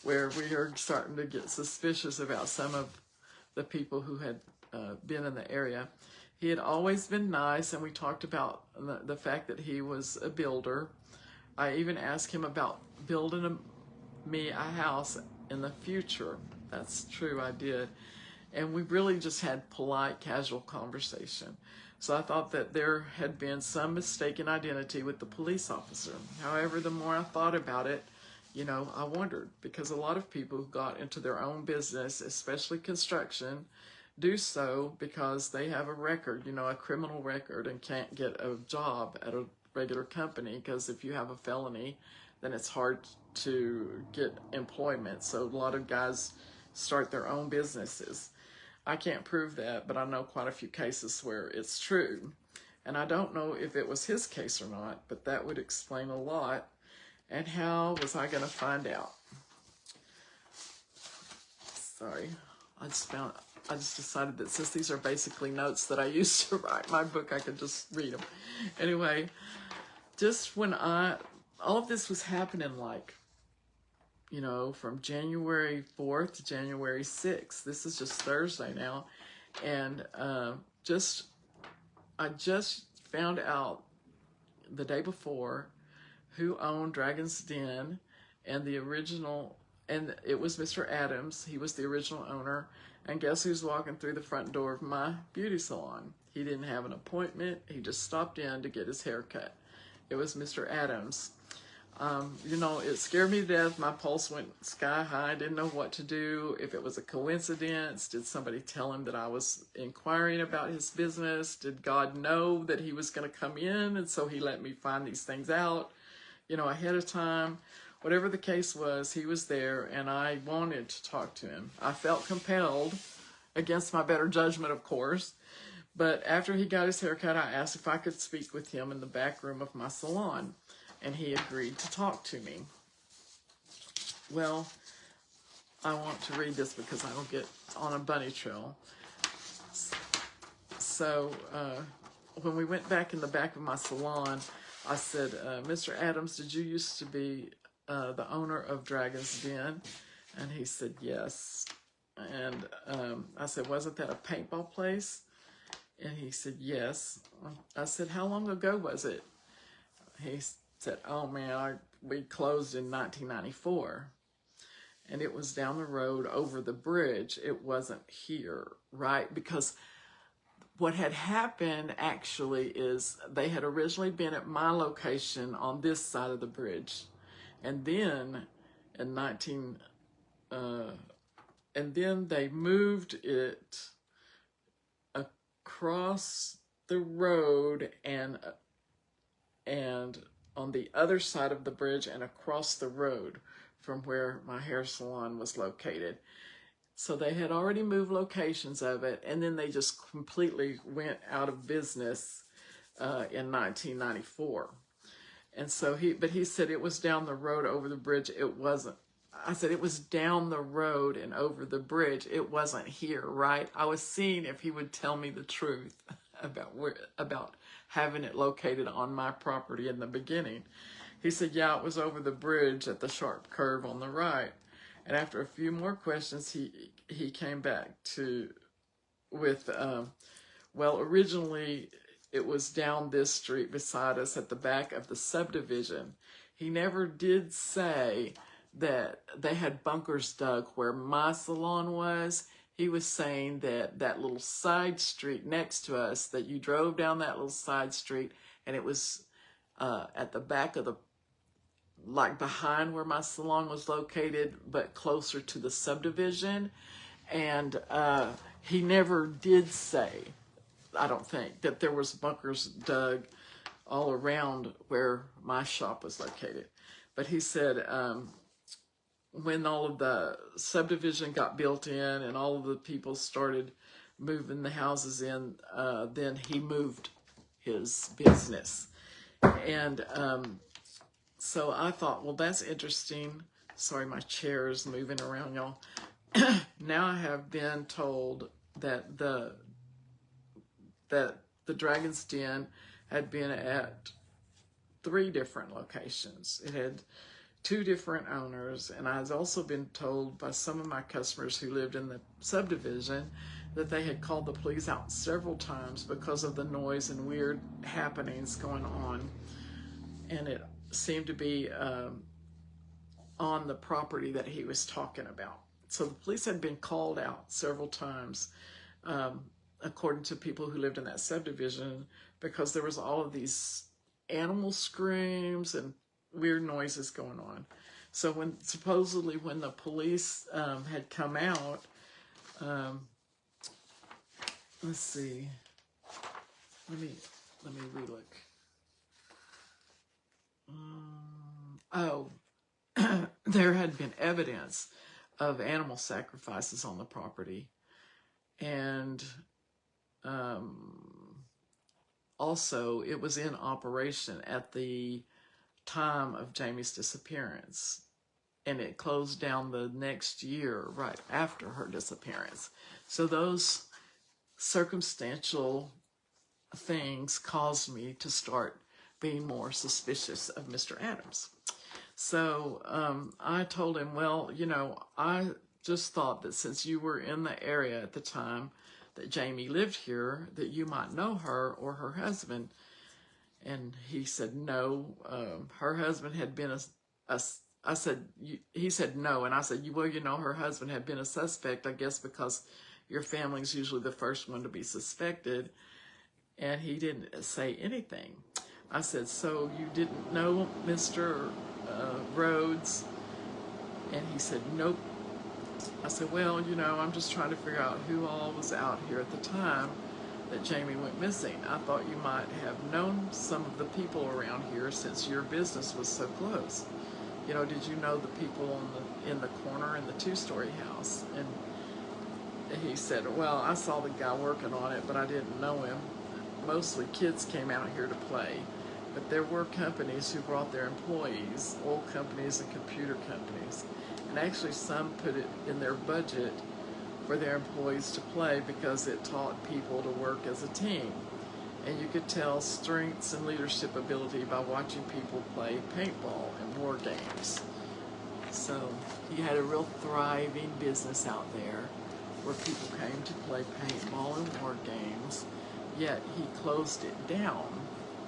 where we are starting to get suspicious about some of the people who had been in the area. He had always been nice, and we talked about the fact that he was a builder. I even asked him about building me a house in the future. That's true, I did. And we really just had polite, casual conversation. So I thought that there had been some mistaken identity with the police officer. However, the more I thought about it, I wondered, because a lot of people who got into their own business, especially construction, do so because they have a record, a criminal record, and can't get a job at a regular company, because if you have a felony, then it's hard to get employment. So a lot of guys start their own businesses. I can't prove that, but I know quite a few cases where it's true. And I don't know if it was his case or not, but that would explain a lot. And how was I going to find out? Sorry, I just decided that since these are basically notes that I used to write my book, I could just read them. Anyway, just when all of this was happening, like, from January 4th to January 6th. This is just Thursday now. And I just found out the day before who owned Dragon's Den, and the original, and it was Mr. Adams. He was the original owner. And guess who's walking through the front door of my beauty salon? He didn't have an appointment. He just stopped in to get his hair cut. It was Mr. Adams. It scared me to death. My pulse went sky high. I didn't know what to do. If it was a coincidence, did somebody tell him that I was inquiring about his business? Did God know that he was going to come in, and so he let me find these things out, ahead of time? Whatever the case was, he was there, and I wanted to talk to him. I felt compelled, against my better judgment, of course. But after he got his hair cut, I asked if I could speak with him in the back room of my salon, and he agreed to talk to me. Well, I want to read this because I don't get on a bunny trail. So when we went back in the back of my salon, I said, Mr. Adams, did you used to be the owner of Dragon's Den? And he said, yes. And I said, wasn't that a paintball place? And he said, yes. I said, how long ago was it? He said, oh man, we closed in 1994. And it was down the road over the bridge. It wasn't here, right? Because what had happened then is they had originally been at my location on this side of the bridge. And then and then they moved it across the road and on the other side of the bridge and across the road from where my hair salon was located. So they had already moved locations of it, and then they just completely went out of business in 1994. And so he said it was down the road over the bridge. It wasn't. I said it was down the road and over the bridge. It wasn't here, right? I was seeing if he would tell me the truth about having it located on my property in the beginning. He said, yeah, it was over the bridge at the sharp curve on the right. And after a few more questions, he came back with, well, originally it was down this street beside us at the back of the subdivision. He never did say that they had bunkers dug where my salon was. He was saying that that little side street next to us, that you drove down that little side street, and it was at the back of like behind where my salon was located, but closer to the subdivision. And he never did say, I don't think, that there was bunkers dug all around where my shop was located. But he said when all of the subdivision got built in and all of the people started moving the houses in, then he moved his business. And so I thought, well, that's interesting. Sorry, my chair is moving around, y'all. Now I have been told that the Dragon's Den had been at 3 different locations. It had 2 different owners, and I've also been told by some of my customers who lived in the subdivision that they had called the police out several times because of the noise and weird happenings going on. And it seemed to be on the property that he was talking about. So the police had been called out several times, according to people who lived in that subdivision, because there was all of these animal screams and weird noises going on. So supposedly when the police had come out, let's see, let me relook. Oh, there had been evidence of animal sacrifices on the property, and also it was in operation at the time of Jamie's disappearance, and it closed down the next year right after her disappearance. So those circumstantial things caused me to start being more suspicious of Mr. Adams. So I told him, well, you know, I just thought that since you were in the area at the time that Jamie lived here, that you might know her or her husband. And he said no. Her husband had been I said, he said no. And I said, well, you know, her husband had been a suspect, I guess, because your family's usually the first one to be suspected. And he didn't say anything. I said, so you didn't know Mr. Rhodes? And he said, nope. I said, well, you know, I'm just trying to figure out who all was out here at the time that Jamie went missing. I thought you might have known some of the people around here since your business was so close. You know, did you know the people in the corner in the two-story house? And he said, well, I saw the guy working on it, but I didn't know him. Mostly kids came out here to play, but there were companies who brought their employees, oil companies and computer companies. And actually some put it in their budget for their employees to play because it taught people to work as a team. And you could tell strengths and leadership ability by watching people play paintball and war games. So he had a real thriving business out there where people came to play paintball and war games, yet he closed it down,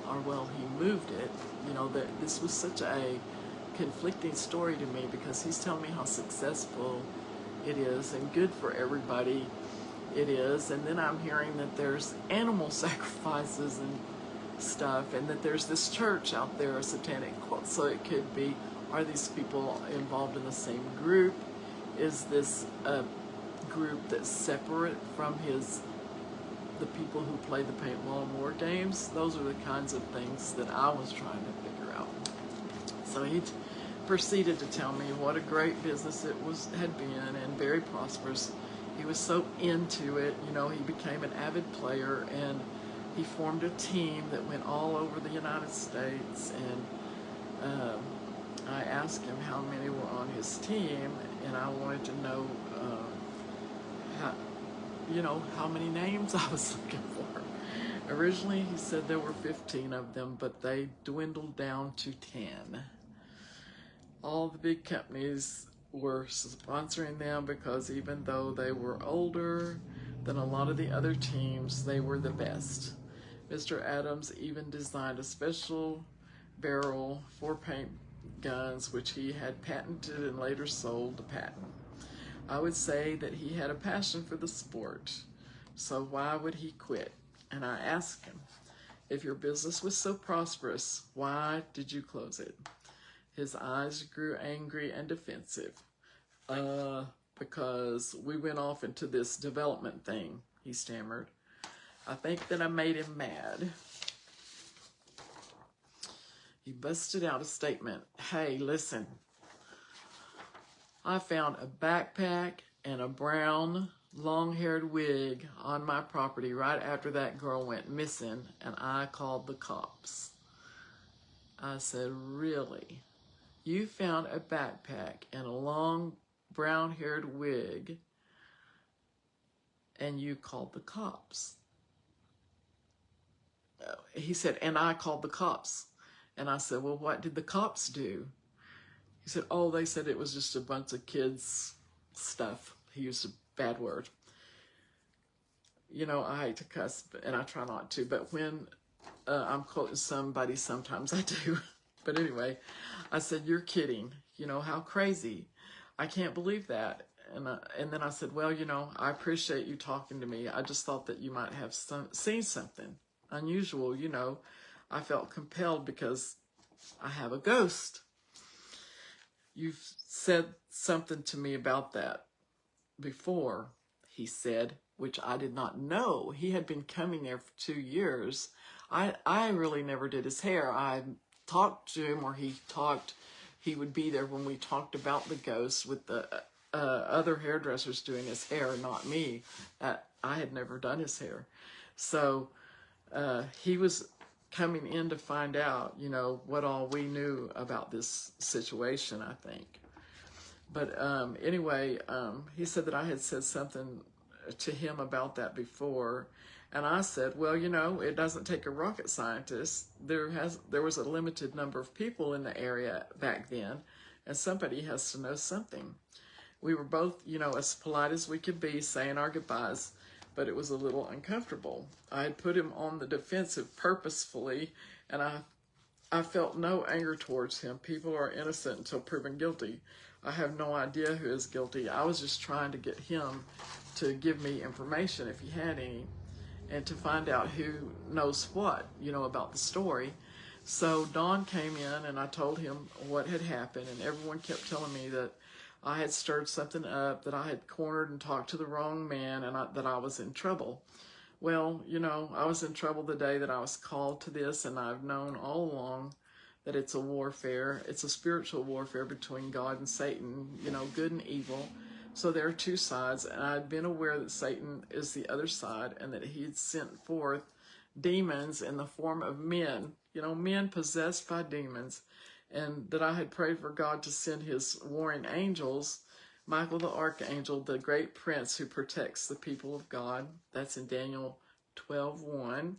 or well, he moved it. You know, that this was such a conflicting story to me because he's telling me how successful it is and good for everybody it is, and then I'm hearing that there's animal sacrifices and stuff, and that there's this church out there, a satanic cult. So it could be, are these people involved in the same group? Is this a group that's separate from the people who play the paintball and war games? Those are the kinds of things that I was trying to figure out. So he proceeded to tell me what a great business it had been, and very prosperous. He was so into it, you know, he became an avid player, and he formed a team that went all over the United States. And I asked him how many were on his team, and I wanted to know how many names I was looking for. Originally, he said there were 15 of them, but they dwindled down to 10. All the big companies were sponsoring them because even though they were older than a lot of the other teams, they were the best. Mr. Adams even designed a special barrel for paint guns, which he had patented and later sold the patent. I would say that he had a passion for the sport, so why would he quit? And I asked him, if your business was so prosperous, why did you close it? His eyes grew angry and defensive. Because we went off into this development thing, he stammered. I think that I made him mad. He busted out a statement. Hey, listen. I found a backpack and a brown, long-haired wig on my property right after that girl went missing, and I called the cops. I said, really? You found a backpack and a long brown-haired wig, and you called the cops? He said, and I called the cops. And I said, well, what did the cops do? He said, oh, they said it was just a bunch of kids' stuff. He used a bad word. you know, I hate to cuss, and I try not to, but when I'm quoting somebody, sometimes I do. But anyway, I said, "You're kidding. You know, how crazy. I can't believe that." And then I said, "Well, you know, I appreciate you talking to me. I just thought that you might have seen something unusual. You know, I felt compelled because I have a ghost. You've said something to me about that before," he said, which I did not know. He had been coming there for 2 years. I really never did his hair. I talked to him, or he would be there when we talked about the ghost with the other hairdressers doing his hair, not me. I had never done his hair. So he was coming in to find out, you know, what all we knew about this situation, I think. But anyway, he said that I had said something to him about that before. And I said, well, you know, it doesn't take a rocket scientist. There was a limited number of people in the area back then, and somebody has to know something. We were both, you know, as polite as we could be, saying our goodbyes, but it was a little uncomfortable. I had put him on the defensive purposefully, and I felt no anger towards him. People are innocent until proven guilty. I have no idea who is guilty. I was just trying to get him to give me information if he had any, and to find out who knows what, you know, about the story. So Dawn came in, and I told him what had happened, and everyone kept telling me that I had stirred something up, that I had cornered and talked to the wrong man, and that I was in trouble. Well, you know, I was in trouble the day that I was called to this, and I've known all along that it's a warfare. It's a spiritual warfare between God and Satan, you know, good and evil. So there are two sides, and I'd been aware that Satan is the other side, and that he had sent forth demons in the form of men, you know, men possessed by demons, and that I had prayed for God to send his warring angels, Michael the Archangel, the great prince who protects the people of God. That's in Daniel 12:1.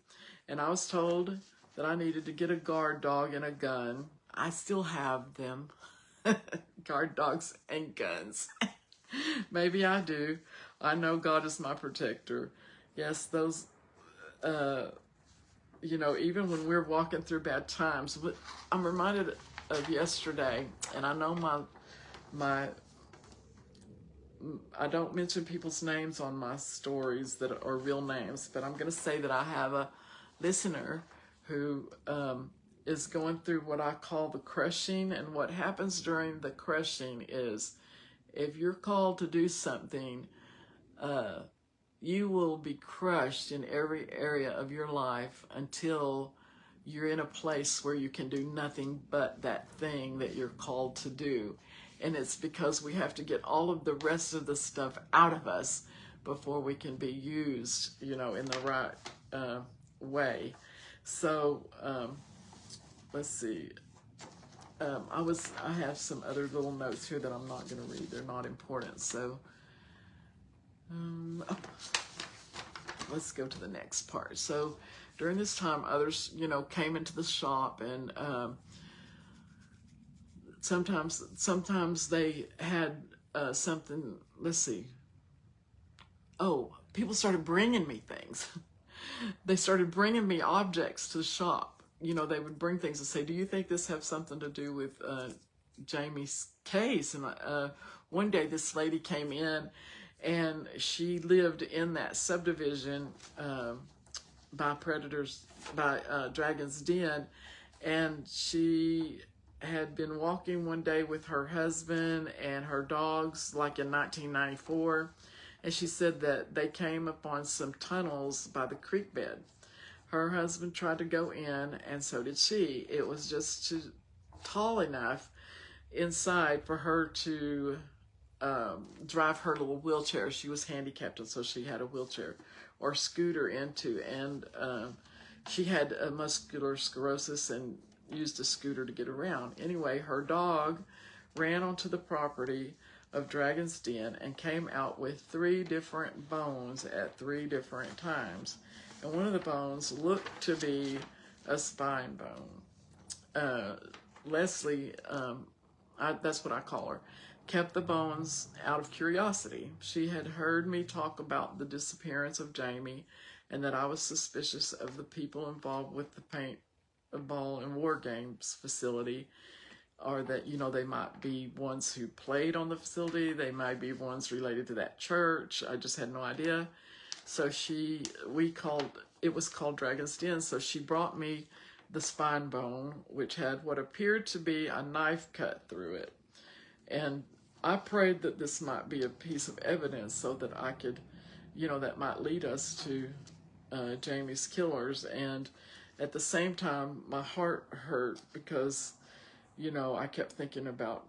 And I was told that I needed to get a guard dog and a gun. I still have them. Guard dogs and guns. Maybe I do. I know God is my protector. Yes, those, you know, even when we're walking through bad times. But I'm reminded of yesterday, and I know I don't mention people's names on my stories that are real names, but I'm going to say that I have a listener who is going through what I call the crushing. And what happens during the crushing is, if you're called to do something, you will be crushed in every area of your life until you're in a place where you can do nothing but that thing that you're called to do. And it's because we have to get all of the rest of the stuff out of us before we can be used, you know, in the right way. So let's see. I have some other little notes here that I'm not going to read. They're not important. So let's go to the next part. So during this time, others, you know, came into the shop, and sometimes they had something. Let's see. Oh, people started bringing me things. They started bringing me objects to the shop. You know, they would bring things and say, "Do you think this has something to do with Jamie's case?" And one day this lady came in, and she lived in that subdivision by Dragon's Den, and she had been walking one day with her husband and her dogs, like in 1994, and she said that they came upon some tunnels by the creek bed. Her husband tried to go in, and so did she. It was just tall enough inside for her to drive her little wheelchair. She was handicapped, and so she had a wheelchair or scooter into, and she had a muscular sclerosis and used a scooter to get around. Anyway, her dog ran onto the property of Dragon's Den and came out with 3 different bones at 3 different times. And one of the bones looked to be a spine bone. Leslie, that's what I call her. kept the bones out of curiosity. She had heard me talk about the disappearance of Jamie and that I was suspicious of the people involved with the paintball and war games facility, or that, you know, they might be ones who played on the facility, they might be ones related to that church. I just had no idea. So it was called Dragon's Den. So she brought me the spine bone, which had what appeared to be a knife cut through it. And I prayed that this might be a piece of evidence so that I could, you know, that might lead us to Jamie's killers. And at the same time, my heart hurt because, you know, I kept thinking about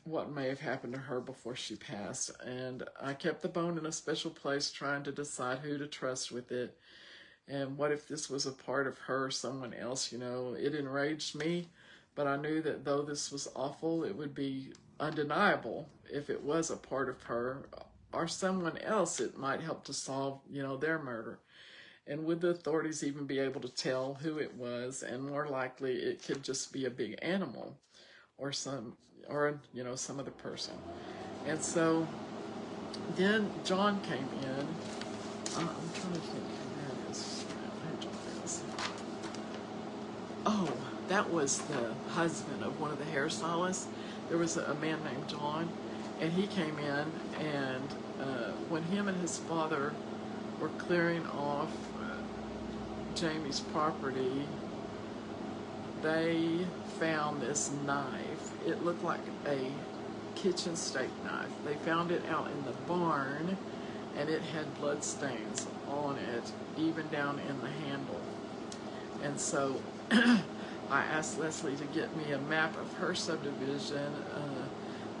what may have happened to her before she passed. And I kept the bone in a special place, trying to decide who to trust with it. And what if this was a part of her or someone else, you know? It enraged me, but I knew that though this was awful, it would be undeniable if it was a part of her or someone else. It might help to solve, you know, their murder. And would the authorities even be able to tell who it was? And more likely, it could just be a big animal or you know, some other person. And so then John came in. I'm trying to think who that is. Who John is. Oh, that was the husband of one of the hairstylists. There was a man named John, and he came in, and when him and his father were clearing off Jamie's property, they found this knife. It looked like a kitchen steak knife. They found it out in the barn, and it had blood stains on it, even down in the handle. And so I asked Leslie to get me a map of her subdivision.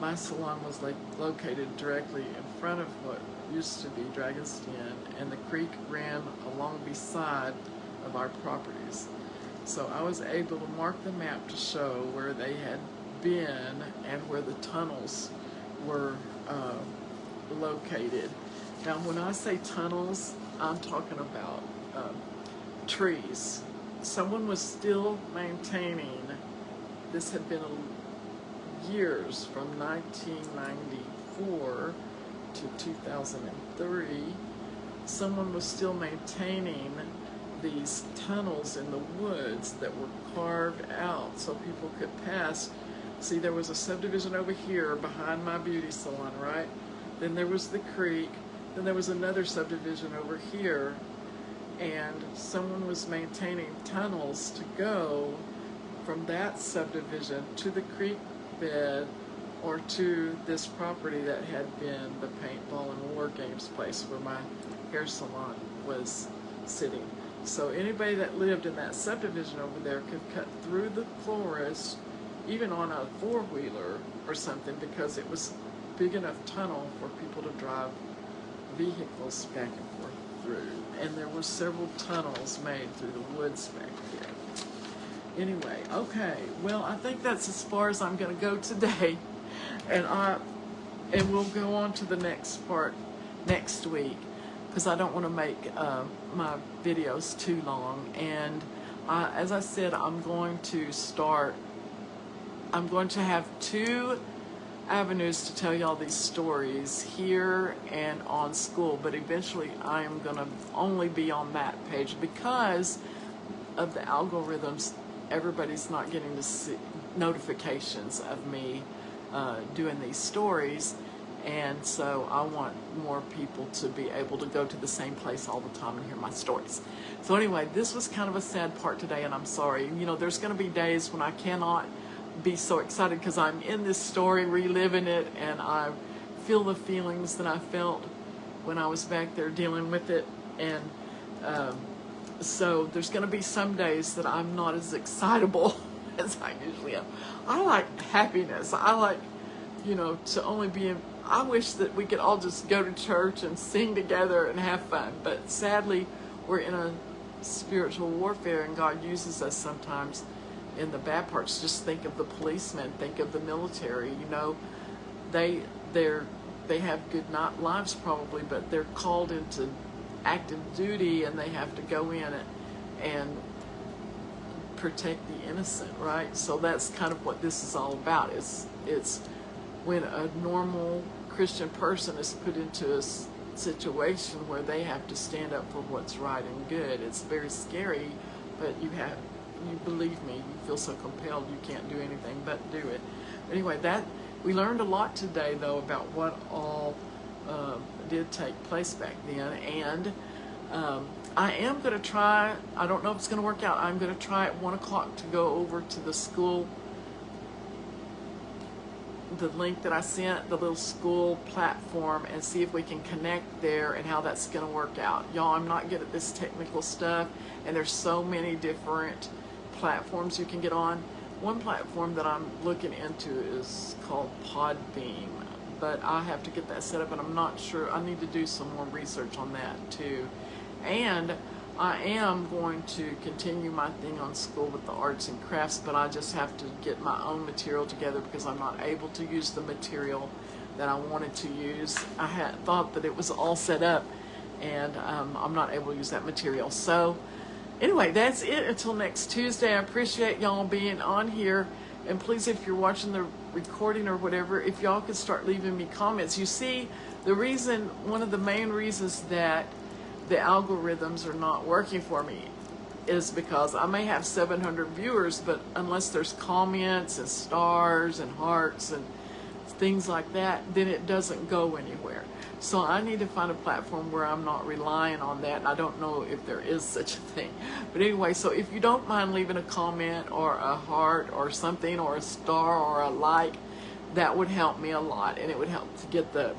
My salon was located directly in front of what used to be Dragon's Den, and the creek ran along beside of our properties. So I was able to mark the map to show where they had been and where the tunnels were located. Now, when I say tunnels, I'm talking about trees. Someone was still maintaining, this had been years from 1994 to 2003, someone was still maintaining these tunnels in the woods that were carved out so people could pass. See, there was a subdivision over here behind my beauty salon, right? Then there was the creek. Then there was another subdivision over here. And someone was maintaining tunnels to go from that subdivision to the creek bed or to this property that had been the paintball and war games place where my hair salon was sitting. So anybody that lived in that subdivision over there could cut through the forest, even on a four-wheeler or something, because it was a big enough tunnel for people to drive vehicles back and forth through. And there were several tunnels made through the woods back there. Anyway, okay, well, I think that's as far as I'm going to go today. And we'll go on to the next part next week, because I don't want to make my videos too long. And as I said, I'm going to have two avenues to tell y'all these stories, here and on school, but eventually I am going to only be on that page because of the algorithms. Everybody's not getting to see notifications of me doing these stories, and so I want more people to be able to go to the same place all the time and hear my stories. So anyway, this was kind of a sad part today, and I'm sorry. You know, there's going to be days when I cannot be so excited because I'm in this story, reliving it, and I feel the feelings that I felt when I was back there dealing with it. And so there's going to be some days that I'm not as excitable as I usually am. I like happiness. I like, you know, to only be in, I wish that we could all just go to church and sing together and have fun, but sadly we're in a spiritual warfare, and God uses us sometimes in the bad parts. Just think of the policemen, think of the military. You know, they have good lives probably, but they're called into active duty, and they have to go in and protect the innocent, right? So that's kind of what this is all about. It's when a normal Christian person is put into a situation where they have to stand up for what's right and good. It's very scary, but you believe me, you feel so compelled you can't do anything but do it. Anyway, we learned a lot today, though, about what all did take place back then, and I am going to try, I don't know if it's going to work out, I'm going to try at 1 o'clock to go over to the school, the link that I sent, the little school platform, and see if we can connect there and how that's going to work out. Y'all, I'm not good at this technical stuff, and there's so many different platforms you can get on. One platform that I'm looking into is called Podbeam, but I have to get that set up, and I'm not sure. I need to do some more research on that too. And I am going to continue my thing on school with the arts and crafts, but I just have to get my own material together because I'm not able to use the material that I wanted to use. I had thought that it was all set up, and I'm not able to use that material. So anyway, that's it until next Tuesday. I appreciate y'all being on here, and please, if you're watching the recording or whatever, if y'all could start leaving me comments. You see, one of the main reasons that the algorithms are not working for me is because I may have 700 viewers, but unless there's comments and stars and hearts and things like that, then it doesn't go anywhere. So I need to find a platform where I'm not relying on that, and I don't know if there is such a thing. But anyway, so if you don't mind leaving a comment or a heart or something or a star or a like, that would help me a lot, and it would help to get the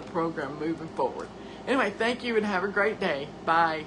program moving forward. Anyway, thank you and have a great day. Bye.